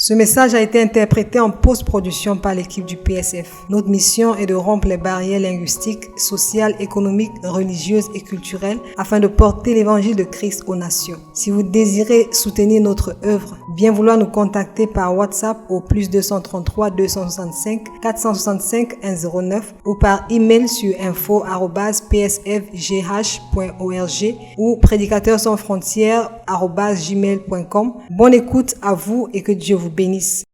Ce message a été interprété en post-production par l'équipe du PSF. Notre mission est de rompre les barrières linguistiques, sociales, économiques, religieuses et culturelles afin de porter l'évangile de Christ aux nations. Si vous désirez soutenir notre œuvre, bien vouloir nous contacter par WhatsApp au +233 265 465 109 ou par email sur info@psfgh.org ou prédicateurs-sans-frontières@gmail.com. Bonne écoute à vous et que Dieu vous bénisse.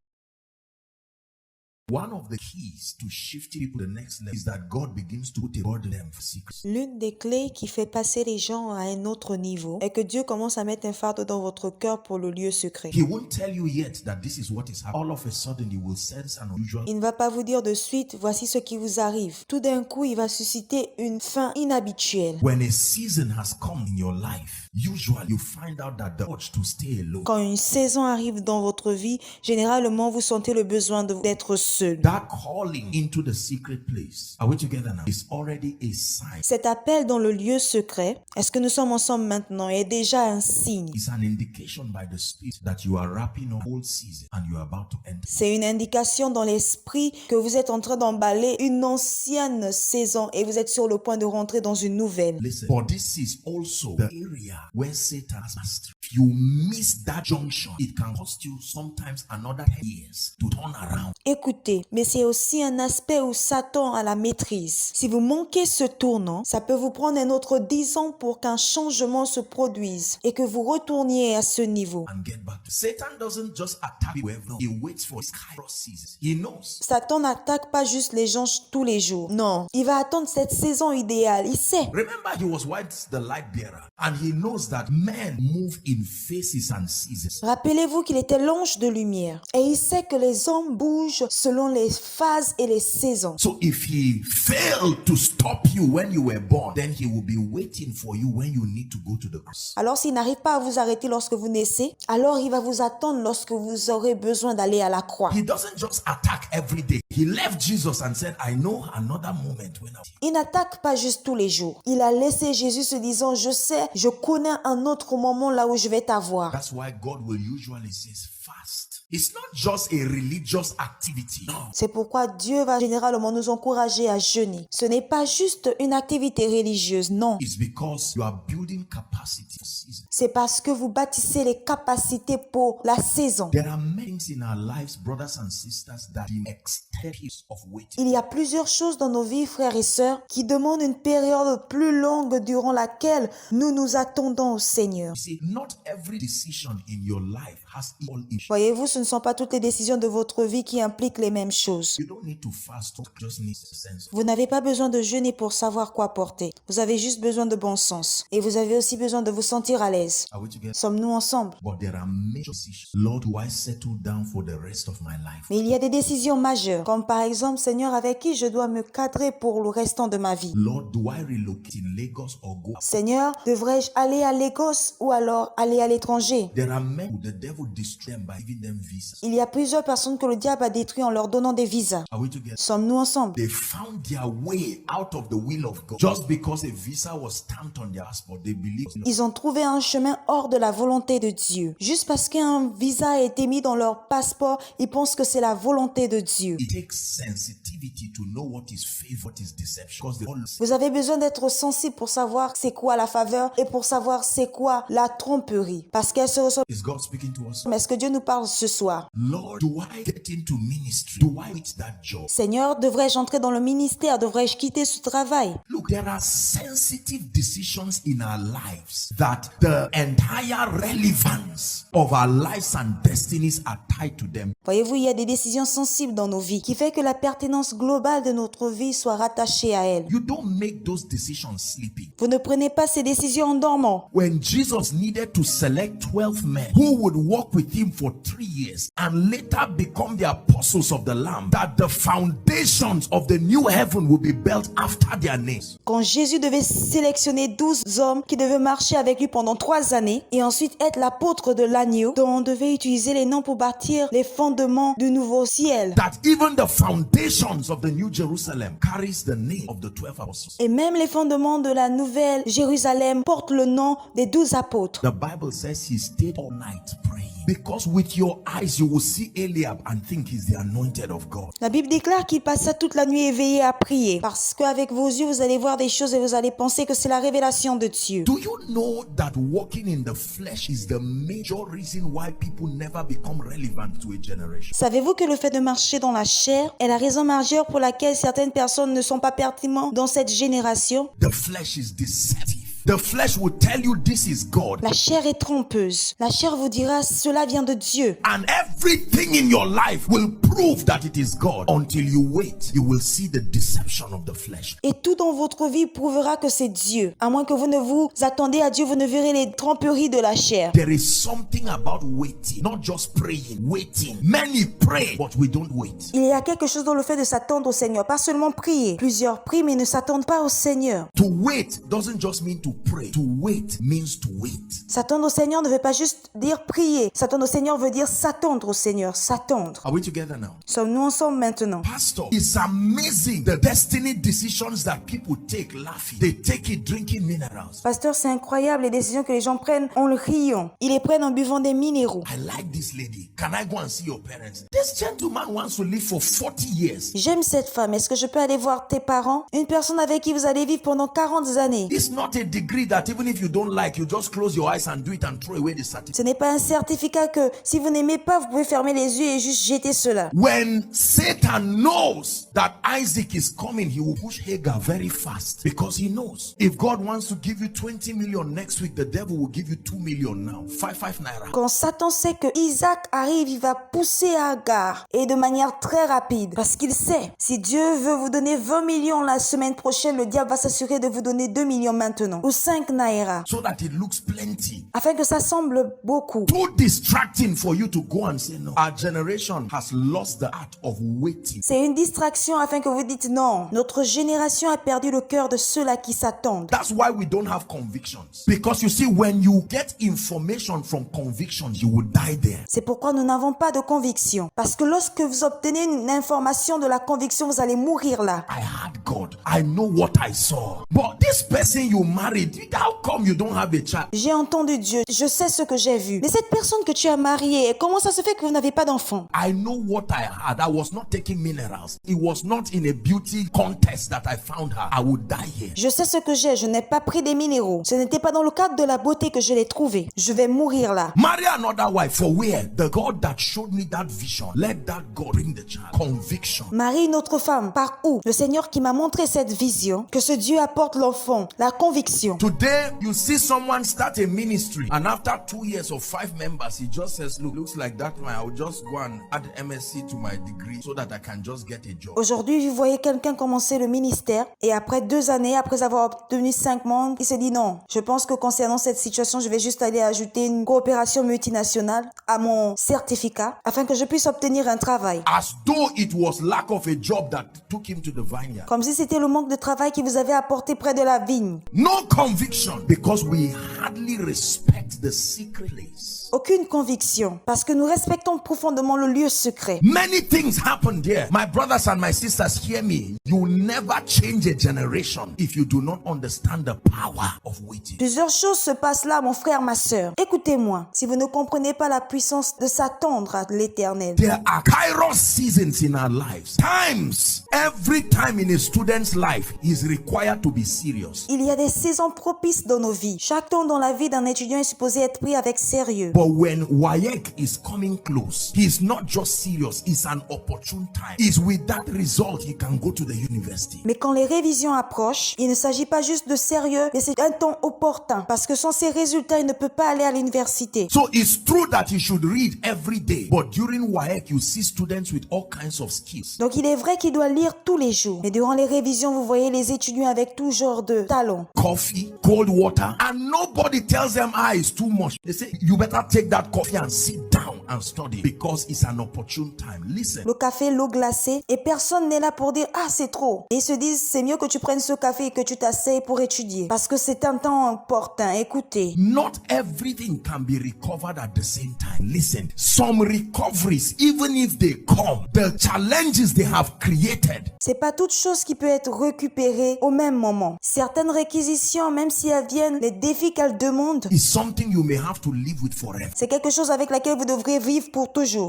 One of the keys to shifting people to the next level is that God begins to put a burden on them for secrets. L'une des clés qui fait passer les gens à un autre niveau est que Dieu commence à mettre un fardeau dans votre cœur pour le lieu secret. He won't tell you yet that this is what is happening. All of a sudden, you will sense an unusual. Il ne va pas vous dire de suite, voici ce qui vous arrive. Tout d'un coup, il va susciter une faim inhabituelle. When a season has come in your life, usually you find out that the urge to stay alone. Quand une saison arrive dans votre vie, généralement, vous sentez le besoin d'être seul. That calling into the secret place, are we together now? Is already a sign. Cet appel dans le lieu secret, est-ce que nous sommes ensemble maintenant, est déjà un signe. It's an indication by the Spirit that you are wrapping up old season and you are about to enter. C'est une indication dans l'esprit que vous êtes en train d'emballer une ancienne saison et vous êtes sur le point de rentrer dans une nouvelle. Listen, but this is also the area where Satan has mastery. If you miss that junction, it can cost you sometimes another 10 years to turn around. Écoutez, mais c'est aussi un aspect où Satan a la maîtrise. Si vous manquez ce tournant, ça peut vous prendre un autre 10 ans pour qu'un changement se produise et que vous retourniez à ce niveau. And get back to Satan doesn't just attack whoever. He waits for his kairos seasons. He knows. Satan n'attaque pas juste les gens tous les jours. Non, il va attendre cette saison idéale. Il sait. Remember, he was once the light bearer, and he knows that men move in phases and seasons. Rappelez-vous qu'il était l'ange de lumière et il sait que les hommes bougent selon les phases et les saisons. So if he failed to stop you when you were born, then he will be waiting for you when you need to go to the cross. Alors s'il n'arrive pas à vous arrêter lorsque vous naissez, alors il va vous attendre lorsque vous aurez besoin d'aller à la croix. He doesn't just attack every day. He left Jesus and said, I know another moment when Il n'attaque pas juste tous les jours. Il a laissé Jésus se disant, je sais, je connais un autre moment là où je vais t'avoir. That's why God will usually say fast. It's not just a religious activity. No. C'est pourquoi Dieu va généralement nous encourager à jeûner. Ce n'est pas juste une activité religieuse, non. It's because you are building capacity for season. C'est parce que vous bâtissez les capacités pour la saison. There are many things in our lives, brothers and sisters, that extend periods of waiting. Il y a plusieurs choses dans nos vies, frères et sœurs, qui demandent une période plus longue durant laquelle nous nous attendons au Seigneur. You see, not every decision in your life has equal issues. Voyez-vous, ce ne sont pas toutes les décisions de votre vie qui impliquent les mêmes choses. You don't need to fast, you just need sense. Vous n'avez pas besoin de jeûner pour savoir quoi porter. Vous avez juste besoin de bon sens. Et vous avez aussi besoin de vous sentir à l'aise. Are we together? Sommes-nous ensemble? But there are major decisions. Lord, do I settle down for the rest of my life? Mais il y a des décisions majeures, comme par exemple, Seigneur, avec qui je dois me cadrer pour le restant de ma vie. Lord, do I relocate in Lagos or go? Seigneur, devrais-je aller à Lagos ou alors aller à l'étranger? There are men who the devil destroy them by giving them visas. Il y a plusieurs personnes que le diable a détruites en leur donnant des visas. Are we together? Sommes-nous ensemble? They found their way out of the will of God. Just because a visa was stamped on their passport, they believe. Ils ont trouvé un chemin hors de la volonté de Dieu. Juste parce qu'un visa a été mis dans leur passeport, ils pensent que c'est la volonté de Dieu. It takes sensitivity to know what is favor, what is deception. Because they all Vous avez besoin d'être sensible pour savoir c'est quoi la faveur et pour savoir c'est quoi la tromperie. Parce qu'elle se ressent. is God speaking to us? Est-ce que Dieu nous parle ce soir? Lord, do I get into ministry? Do I quit that job? Seigneur, devrais-je entrer dans le ministère? Devrais-je quitter ce travail? Look, there are sensitive decisions in our lives that the entire relevance of our lives and destinies are tied to them. Voyez-vous, il y a des décisions sensibles dans nos vies qui fait que la pertinence globale de notre vie soit rattachée à elle. You don't make those decisions sleeping. Vous ne prenez pas ces décisions en dormant. When Jesus needed to select 12 men who would walk with him for 3 years and later become the apostles of the Lamb, that the foundations of the new heaven will be built after their names. Quand Jésus devait sélectionner 12 hommes qui devaient marcher avec lui pendant 3 années et ensuite être l'apôtre de l'agneau, dont on devait utiliser les noms pour bâtir les fondements du nouveau ciel. That even the foundations of the New Jerusalem carries the name of the 12 apostles. Et même les fondements de la nouvelle Jérusalem portent le nom des 12 apôtres. The Bible says he stayed all night praying. Because with your eyes you will see Eliab and think he's the anointed of God. La Bible déclare qu'il passa toute la nuit éveillé à prier. Parce qu'avec vos yeux, vous allez voir des choses et vous allez penser que c'est la révélation de Dieu. Do you know that walking in the flesh is the major reason why people never become relevant to a generation? Savez-vous que le fait de marcher dans la chair est la raison majeure pour laquelle certaines personnes ne sont pas pertinentes dans cette génération? The flesh is deceptive. The flesh will tell you this is God. La chair est trompeuse. La chair vous dira cela vient de Dieu. And everything in your life will prove that it is God. Until you wait, you will see the deception of the flesh. Et tout dans votre vie prouvera que c'est Dieu. À moins que vous ne vous attendez à Dieu, vous ne verrez les tromperies de la chair. There is something about waiting, not just praying, waiting. Many pray, but we don't wait. Il y a quelque chose dans le fait de s'attendre au Seigneur. Pas seulement prier. Plusieurs prient mais ne s'attendent pas au Seigneur. To wait doesn't just mean to pray. To wait means to wait. S'attendre au Seigneur ne veut pas juste dire prier. S'attendre au Seigneur veut dire s'attendre au Seigneur. S'attendre. Are we together now? Sommes-nous ensemble maintenant? Pastor, it's amazing the destiny decisions that people take laughing. They take it drinking minerals. Pasteur, c'est incroyable les décisions que les gens prennent en le riant. Ils les prennent en buvant des minéraux. I like this lady. Can I go and see your parents? This gentleman wants to live for 40 years. J'aime cette femme. Est-ce que je peux aller voir tes parents? Une personne avec qui vous allez vivre pendant 40 années. It's not a degree that even if you don't like, you just close your eyes and do it and throw away the certificate. Ce n'est pas un certificat que si vous n'aimez pas, vous pouvez fermer les yeux et juste jeter cela. When Satan knows that Isaac is coming, he will push Hagar very fast because he knows if God wants to give you 20 million next week, the devil will give you 2 million now. 5 naira. Quand Satan sait que Isaac arrive, il va pousser Agar et de manière très rapide parce qu'il sait si Dieu veut vous donner 20 millions la semaine prochaine, le diable va s'assurer de vous donner 2 millions maintenant ou 5 naira So that it looks plenty. afin que ça semble beaucoup. Too distracting for you to go and say no. Our generation has lost the art of waiting. C'est une distraction afin que vous dites non. Notre génération a perdu le cœur de ceux-là qui s'attendent. That's why we don't have convictions. Because you see, when you get information from convictions, you will die there. C'est pourquoi nous n'avons pas de conviction. Parce que lorsque vous obtenez une information de la conviction, vous allez mourir là. I had God. I know what I saw. But this person you married, how come you don't have a child? J'ai entendu Dieu, je sais ce que j'ai vu. Mais cette personne que tu as mariée, comment ça se fait que vous n'avez pas d'enfant? I know what I had. I was not taking minerals. It was not in a beauty contest that I found her. I would die here. Je sais ce que j'ai, je n'ai pas pris des minéraux. Ce n'était pas dans le cadre de la beauté que je l'ai trouvé. Je vais mourir là. Marry another wife. For where? The God that showed me that vision. Let that God bring the child. Conviction. Marie une autre femme. Par où? Le Seigneur qui m'a montré cette vision, que ce Dieu apporte l'enfant. La conviction. Today, you see someone start a ministry, and after 2 years or 5 members, he just says, look, looks like that man, I will just go and add MSc to my degree so that I can just get a job. Aujourd'hui, vous voyez quelqu'un commencer le ministère et après 2 années, après avoir obtenu 5 membres, il se dit non. Je pense que concernant cette situation, je vais juste aller ajouter une coopération multinationale à mon certificat afin que je puisse obtenir un travail. As though it was lack of a job that took him to the vineyard. Comme si c'était le manque de travail qui vous avait apporté près de la vigne. No conviction, because we hardly respect the secret place. Aucune conviction, parce que nous respectons profondément le lieu secret. Many things happen there. My brothers and my sisters, hear me. You will never change a generation if you do not understand the power of waiting. Plusieurs choses se passent là, mon frère, ma sœur. Écoutez-moi, si vous ne comprenez pas la puissance de s'attendre à l'éternel. There are kairos seasons in our lives. Times, every time in a student's life, he is required to be serious. Il y a des saisons propices dans nos vies. Chaque temps dans la vie d'un étudiant est supposé être pris avec sérieux. But when WAEC is coming close, he is not just serious, it's an opportune time. It's with that result he can go to the university. Mais quand les révisions approchent, il ne s'agit pas juste de sérieux, mais c'est un temps opportun. Parce que sans ces résultats, il ne peut pas aller à l'université. So it's true that he should read every day. But during WAEC, you see students with all kinds of skills. Donc il est vrai qu'il doit lire tous les jours. Mais durant les révisions, vous voyez les étudiants avec tout genre de talents. Coffee, cold water, and nobody tells them, it's too much. They say, you better take that coffee and sit down and study because it's an opportune time. Listen. Le café, l'eau glacée, et personne n'est là pour dire « Ah, c'est trop ». Et ils se disent « C'est mieux que tu prennes ce café et que tu t'asseyes pour étudier. Parce que c'est un temps important. Écoutez. » Not everything can be recovered at the same time. Listen, some recoveries, even if they come, the challenges they have created. C'est pas toute chose qui peut être récupérée au même moment. Certaines réquisitions, même si elles viennent, les défis qu'elles demandent, Is something you may have to live with forever. c'est quelque chose avec laquelle vous devrez vivre pour toujours.